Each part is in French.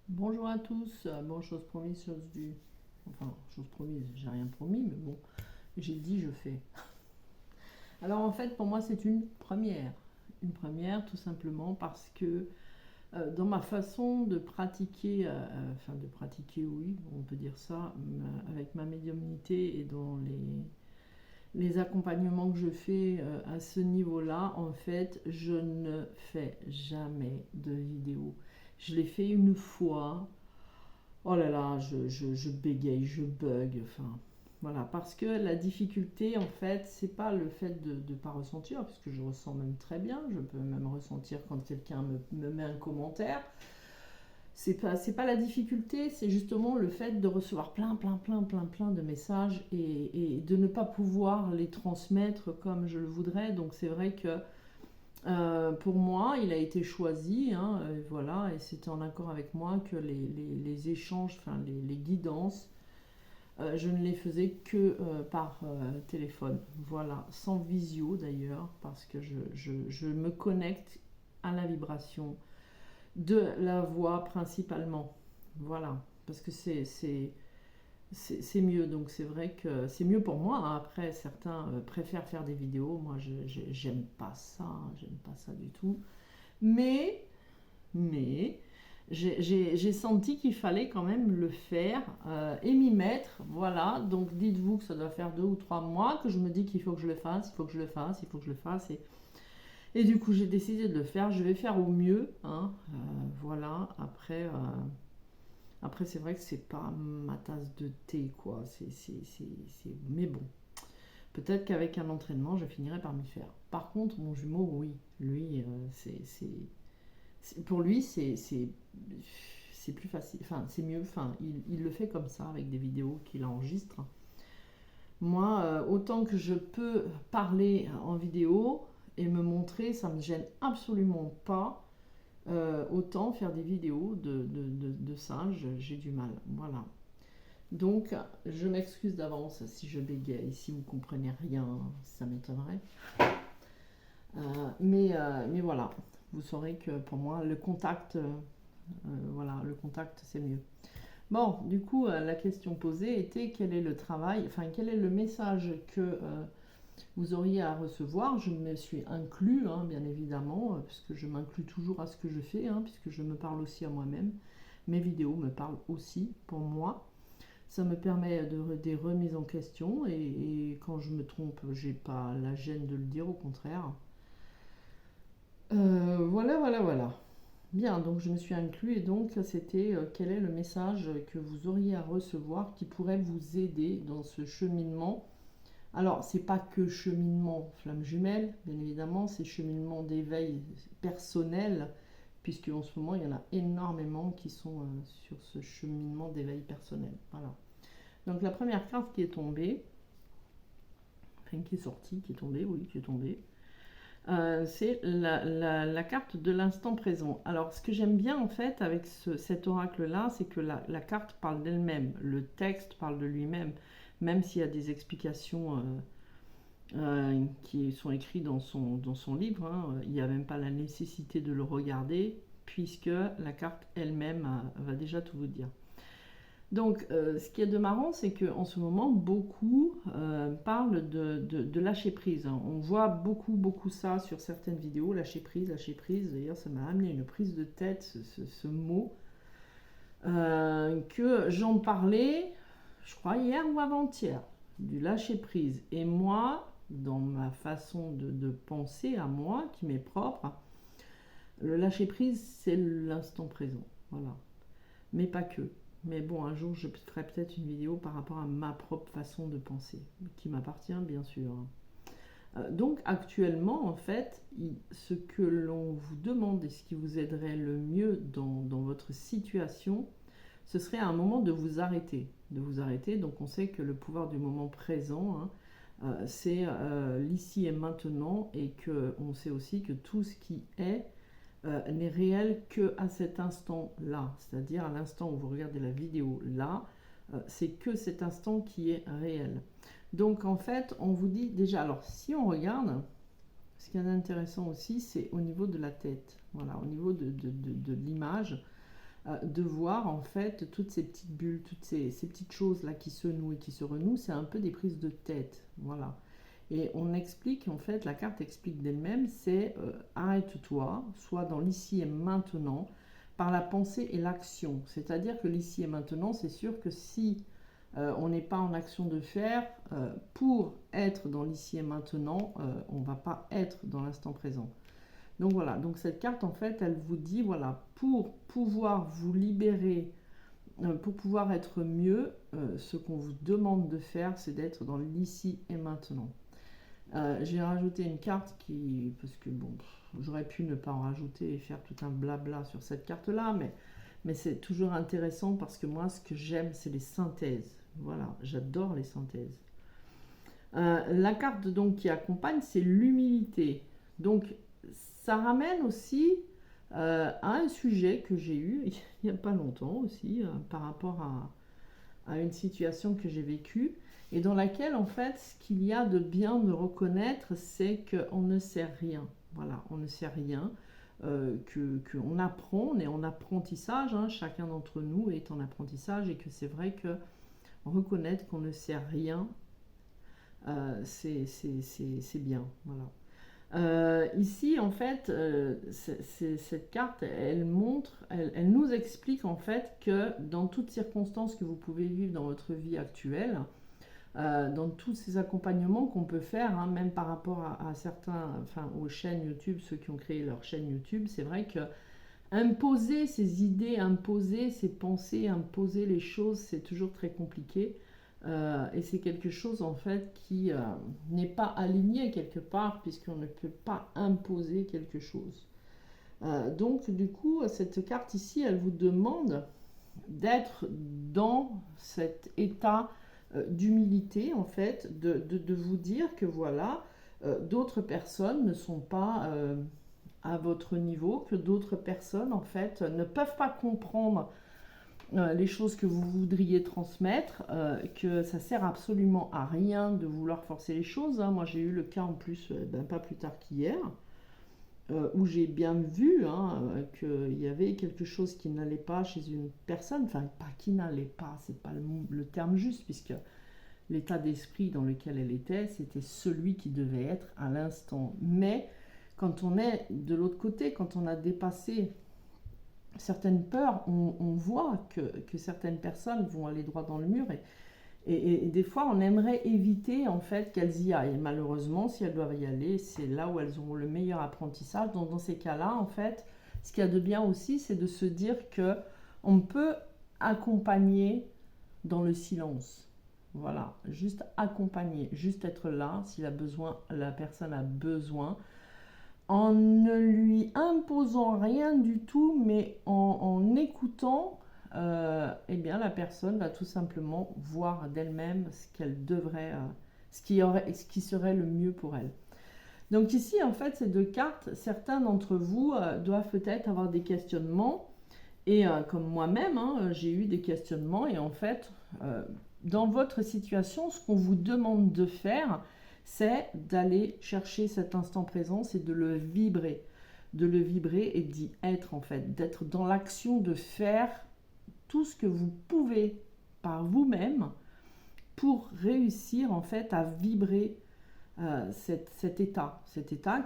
Bonjour à tous. Bon, chose promise, chose due. Enfin, chose promise, j'ai rien promis, mais bon, j'ai dit, je fais. Alors en fait, pour moi, c'est une première. Une première, tout simplement parce que dans ma façon de pratiquer, enfin de pratiquer, oui, on peut dire ça, avec ma médiumnité et dans les accompagnements que je fais à ce niveau-là, en fait, je ne fais jamais de vidéo. Je l'ai fait une fois. Oh là là, je bégaye, je bug, enfin voilà, parce que la difficulté en fait, c'est pas le fait de ne pas ressentir, puisque je ressens même très bien, je peux même ressentir quand quelqu'un me met un commentaire. C'est pas la difficulté, c'est justement le fait de recevoir plein de messages et de ne pas pouvoir les transmettre comme je le voudrais. Donc c'est vrai que pour moi, il a été choisi, hein, voilà, et c'était en accord avec moi que les échanges, enfin les guidances, je ne les faisais que par téléphone, voilà, sans visio d'ailleurs, parce que je me connecte à la vibration de la voix principalement, voilà, parce que c'est mieux, donc c'est vrai que c'est mieux pour moi, hein. Après, certains préfèrent faire des vidéos, moi j'aime pas ça, hein, j'aime pas ça du tout. Mais, mais, j'ai senti qu'il fallait quand même le faire et m'y mettre, voilà. Donc dites-vous que ça doit faire 2 ou 3 mois que je me dis qu'il faut que je le fasse, il faut que je le fasse, il faut que je le fasse. Et du coup, j'ai décidé de le faire. Je vais faire au mieux, hein, voilà. Après, c'est vrai que c'est pas ma tasse de thé, quoi. Mais bon, peut-être qu'avec un entraînement, je finirai par m'y faire. Par contre, mon jumeau, oui, lui, pour lui, c'est plus facile, enfin, c'est mieux, enfin, il le fait comme ça, avec des vidéos qu'il enregistre. Moi, autant que je peux parler en vidéo et me montrer, ça me gêne absolument pas. Autant faire des vidéos de ça, j'ai du mal. Voilà. Donc, je m'excuse d'avance si je bégaye, si vous comprenez rien, ça m'étonnerait. Mais voilà, vous saurez que pour moi, le contact, voilà, le contact, c'est mieux. Bon, du coup, la question posée était quel est le travail, enfin, quel est le message que vous auriez à recevoir. Je me suis inclus, hein, bien évidemment, puisque je m'inclus toujours à ce que je fais, hein, puisque je me parle aussi à moi-même. Mes vidéos me parlent aussi pour moi. Ça me permet des remises en question et quand je me trompe, j'ai pas la gêne de le dire, au contraire. Voilà. Bien, donc je me suis inclus et donc c'était quel est le message que vous auriez à recevoir qui pourrait vous aider dans ce cheminement. Alors, c'est pas que cheminement flamme jumelle, bien évidemment, c'est cheminement d'éveil personnel, puisque en ce moment, il y en a énormément qui sont sur ce cheminement d'éveil personnel. Voilà. Donc, la première carte qui est tombée, enfin qui est sortie, qui est tombée, oui, qui est tombée, c'est la carte de l'instant présent. Alors, ce que j'aime bien en fait avec cet oracle-là, c'est que la carte parle d'elle-même, le texte parle de lui-même, même s'il y a des explications qui sont écrites dans son livre, hein. Il n'y a même pas la nécessité de le regarder, puisque la carte elle-même va déjà tout vous dire. Donc, ce qui est de marrant, c'est qu'en ce moment, beaucoup parlent de lâcher prise, hein. On voit beaucoup ça sur certaines vidéos, lâcher prise, lâcher prise. D'ailleurs, ça m'a amené une prise de tête, ce mot, que j'en parlais, je crois, hier ou avant-hier, du lâcher prise. Et moi, dans ma façon de penser à moi, qui m'est propre, le lâcher prise, c'est l'instant présent. Voilà. Mais pas que. Mais bon, un jour, je ferai peut-être une vidéo par rapport à ma propre façon de penser, qui m'appartient bien sûr. Donc actuellement, en fait, ce que l'on vous demande et ce qui vous aiderait le mieux dans votre situation, ce serait à un moment de vous arrêter. De vous arrêter. Donc on sait que le pouvoir du moment présent, hein, c'est l'ici et maintenant, et qu'on sait aussi que tout ce qui est n'est réel que à cet instant-là, c'est-à-dire à l'instant où vous regardez la vidéo là, c'est que cet instant qui est réel. Donc en fait, on vous dit déjà, alors si on regarde, ce qui est intéressant aussi, c'est au niveau de la tête, voilà, au niveau de l'image. de voir en fait toutes ces petites bulles, toutes ces petites choses-là qui se nouent et qui se renouent, c'est un peu des prises de tête, voilà. Et on explique, en fait, la carte explique d'elle-même, c'est arrête-toi, sois dans l'ici et maintenant, par la pensée et l'action. C'est-à-dire que l'ici et maintenant, c'est sûr que si on n'est pas en action de faire, pour être dans l'ici et maintenant, on ne va pas être dans l'instant présent. Donc voilà, donc cette carte, en fait, elle vous dit, voilà, pour pouvoir vous libérer, pour pouvoir être mieux, ce qu'on vous demande de faire, c'est d'être dans l'ici et maintenant. J'ai rajouté une carte parce que bon, j'aurais pu ne pas en rajouter et faire tout un blabla sur cette carte-là, mais c'est toujours intéressant parce que moi, ce que j'aime, c'est les synthèses. Voilà, j'adore les synthèses. La carte donc qui accompagne, c'est l'humilité. Donc, ça ramène aussi à un sujet que j'ai eu il n'y a pas longtemps aussi, par rapport à une situation que j'ai vécue et dans laquelle, en fait, ce qu'il y a de bien de reconnaître, c'est qu'on ne sait rien. Voilà, on ne sait rien, qu'on apprend, on est en apprentissage, hein, chacun d'entre nous est en apprentissage et que c'est vrai que reconnaître qu'on ne sait rien, c'est bien. Voilà. Ici, en fait, cette carte, elle montre, elle nous explique en fait que dans toutes circonstances que vous pouvez vivre dans votre vie actuelle, dans tous ces accompagnements qu'on peut faire, hein, même par rapport à certains, enfin aux chaînes YouTube, ceux qui ont créé leur chaîne YouTube, c'est vrai que imposer ses idées, imposer ses pensées, imposer les choses, c'est toujours très compliqué. Et c'est quelque chose en fait qui n'est pas aligné quelque part puisqu'on ne peut pas imposer quelque chose. Donc du coup, cette carte ici, elle vous demande d'être dans cet état d'humilité en fait, de vous dire que voilà, d'autres personnes ne sont pas à votre niveau, que d'autres personnes en fait ne peuvent pas comprendre les choses que vous voudriez transmettre, que ça sert absolument à rien de vouloir forcer les choses, hein. Moi j'ai eu le cas en plus, pas plus tard qu'hier, où j'ai bien vu hein, qu'il y avait quelque chose qui n'allait pas chez une personne, enfin pas qui n'allait pas, c'est pas le terme juste, puisque l'état d'esprit dans lequel elle était, c'était celui qui devait être à l'instant. Mais quand on est de l'autre côté, quand on a dépassé certaines peurs, on voit que certaines personnes vont aller droit dans le mur et des fois on aimerait éviter en fait qu'elles y aillent. Malheureusement, si elles doivent y aller, c'est là où elles auront le meilleur apprentissage. Donc dans ces cas-là, en fait, ce qu'il y a de bien aussi, c'est de se dire que on peut accompagner dans le silence. Voilà, juste accompagner, juste être là si la personne a besoin en ne lui imposant rien du tout, mais en écoutant, eh bien, la personne va tout simplement voir d'elle-même ce qu'elle devrait, ce qui serait le mieux pour elle. Donc ici, en fait, ces deux cartes, certains d'entre vous doivent peut-être avoir des questionnements, et comme moi-même, hein, j'ai eu des questionnements, et en fait, dans votre situation, ce qu'on vous demande de faire, c'est d'aller chercher cet instant présent, c'est de le vibrer et d'y être en fait, d'être dans l'action de faire tout ce que vous pouvez par vous-même pour réussir en fait à vibrer cet état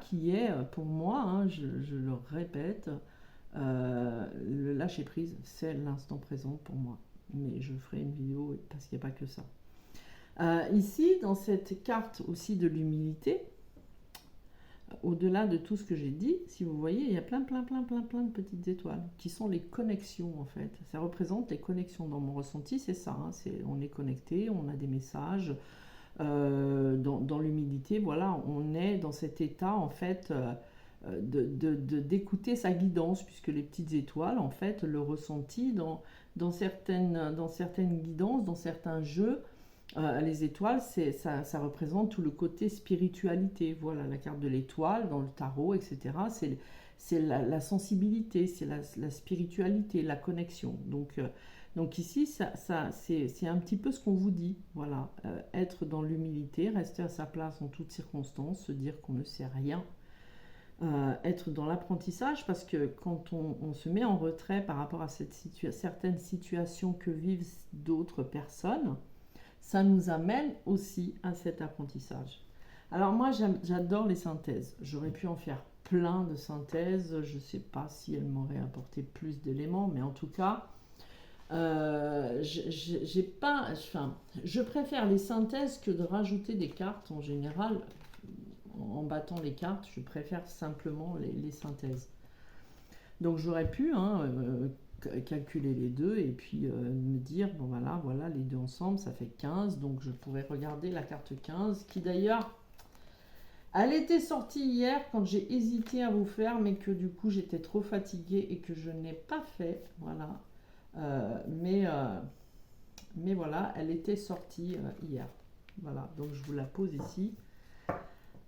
qui est pour moi, hein, je le répète, le lâcher prise, c'est l'instant présent pour moi. Mais je ferai une vidéo parce qu'il n'y a pas que ça. Ici, dans cette carte aussi de l'humilité, au-delà de tout ce que j'ai dit, si vous voyez, il y a plein de petites étoiles qui sont les connexions en fait. Ça représente les connexions. Dans mon ressenti, c'est ça. Hein, on est connecté, on a des messages. Dans l'humilité, voilà, on est dans cet état en fait d'écouter sa guidance, puisque les petites étoiles, en fait, le ressenti dans certaines guidances, dans certains jeux. Les étoiles, ça représente tout le côté spiritualité. Voilà, la carte de l'étoile dans le tarot, etc. C'est la sensibilité, c'est la spiritualité, la connexion. Donc ici, c'est un petit peu ce qu'on vous dit. Voilà, être dans l'humilité, rester à sa place en toutes circonstances, se dire qu'on ne sait rien. être dans l'apprentissage, parce que quand on se met en retrait par rapport à certaines situations que vivent d'autres personnes, ça nous amène aussi à cet apprentissage. Alors moi, j'adore les synthèses. J'aurais pu en faire plein de synthèses. Je ne sais pas si elles m'auraient apporté plus d'éléments, mais en tout cas, j'ai pas, enfin, je préfère les synthèses que de rajouter des cartes en général. En battant les cartes, je préfère simplement les synthèses. Donc j'aurais pu calculer les deux et puis me dire, bon voilà, les deux ensemble, ça fait 15. Donc je pourrais regarder la carte 15, qui d'ailleurs, elle était sortie hier quand j'ai hésité à vous faire, mais que du coup j'étais trop fatiguée et que je n'ai pas fait. Voilà. Mais voilà, elle était sortie hier. Voilà, donc je vous la pose ici.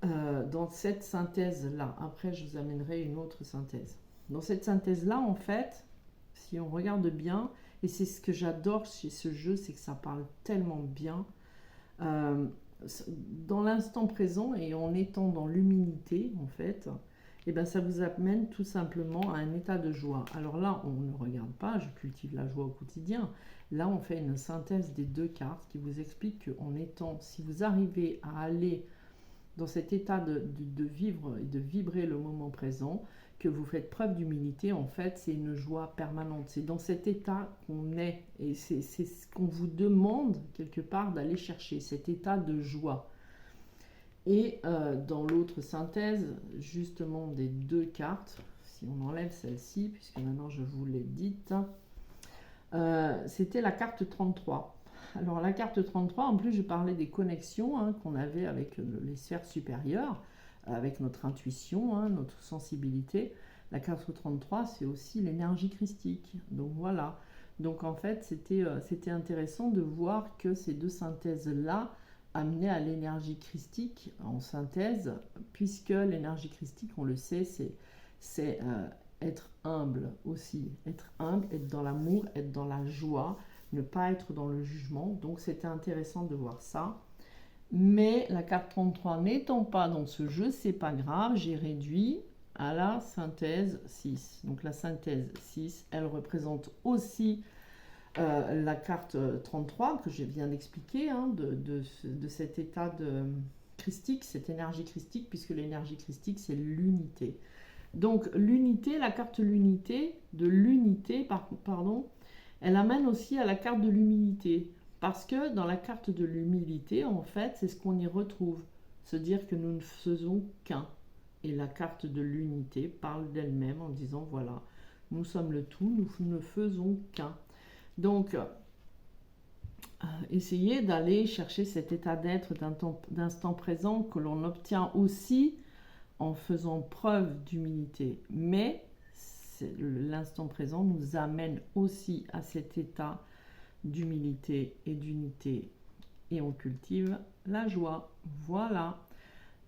Dans cette synthèse-là, après je vous amènerai une autre synthèse. Dans cette synthèse-là, en fait, si on regarde bien, et c'est ce que j'adore chez ce jeu, c'est que ça parle tellement bien, dans l'instant présent et en étant dans l'humilité, en fait, et ben ça vous amène tout simplement à un état de joie. Alors là, on ne regarde pas, je cultive la joie au quotidien. Là, on fait une synthèse des deux cartes qui vous explique qu'en étant, si vous arrivez à aller dans cet état de vivre et de vibrer le moment présent, que vous faites preuve d'humilité, en fait, c'est une joie permanente. C'est dans cet état qu'on est, et c'est ce qu'on vous demande, quelque part, d'aller chercher, cet état de joie. Et dans l'autre synthèse, justement, des deux cartes, si on enlève celle-ci, puisque maintenant je vous l'ai dite, c'était la carte 33. Alors la carte 33, en plus je parlais des connexions qu'on avait avec les sphères supérieures, avec notre intuition, notre sensibilité. La carte 33, c'est aussi l'énergie christique. Donc voilà. Donc en fait, c'était intéressant de voir que ces deux synthèses-là amenaient à l'énergie christique en synthèse, puisque l'énergie christique, on le sait, c'est être humble aussi. Être humble, être dans l'amour, être dans la joie, ne pas être dans le jugement. Donc c'était intéressant de voir ça. Mais la carte 33 n'étant pas dans ce jeu, c'est pas grave, j'ai réduit à la synthèse 6. Donc la synthèse 6, elle représente aussi la carte 33 que je viens d'expliquer, de cet état de christique, cette énergie christique, puisque l'énergie christique, c'est l'unité. Donc l'unité, la carte l'unité, de l'unité, pardon, elle amène aussi à la carte de l'humilité. Parce que dans la carte de l'humilité, en fait, c'est ce qu'on y retrouve. Se dire que nous ne faisons qu'un. Et la carte de l'unité parle d'elle-même en disant, voilà, nous sommes le tout, nous ne faisons qu'un. Donc, essayez d'aller chercher cet état d'être d'instant présent que l'on obtient aussi en faisant preuve d'humilité. Mais l'instant présent nous amène aussi à cet état d'humilité et d'unité. Et on cultive la joie. Voilà.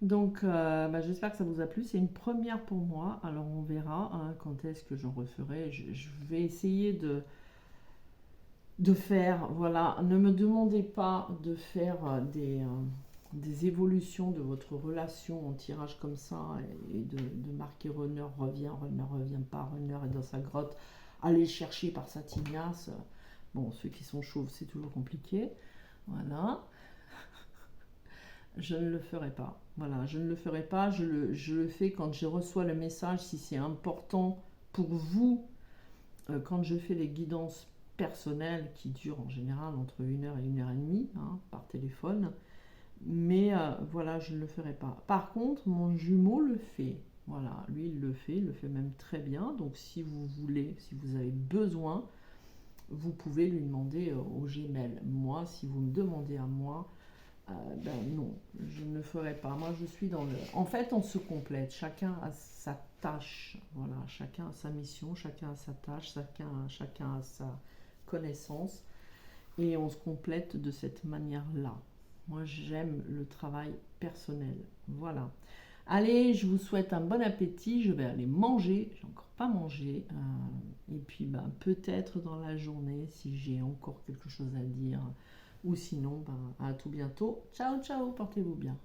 Donc, j'espère que ça vous a plu. C'est une première pour moi. Alors, on verra quand est-ce que j'en referai. Je vais essayer de faire, voilà, ne me demandez pas de faire des évolutions de votre relation en tirage comme ça et de marquer Runner revient pas, Runner est dans sa grotte, allez le chercher par sa tignasse. Bon, ceux qui sont chauves, c'est toujours compliqué. Voilà. Je ne le ferai pas. Voilà, je ne le ferai pas. Je le fais quand je reçois le message, si c'est important pour vous, quand je fais les guidances personnelles qui durent en général entre 1 heure et 1 heure et demie par téléphone. Mais voilà, je ne le ferai pas. Par contre, mon jumeau le fait. Voilà, lui il le fait même très bien. Donc si vous voulez, si vous avez besoin, vous pouvez lui demander aux jumelles. Moi, si vous me demandez à moi, non, je ne le ferai pas. Moi, je suis dans le... En fait, on se complète. Chacun a sa tâche. Voilà, chacun a sa mission, chacun a sa tâche, chacun a sa connaissance. Et on se complète de cette manière-là. Moi, j'aime le travail personnel. Voilà. Allez, je vous souhaite un bon appétit. Je vais aller manger. J'ai encore pas mangé. Et puis, peut-être dans la journée, si j'ai encore quelque chose à dire. Ou sinon, à tout bientôt. Ciao, ciao, portez-vous bien.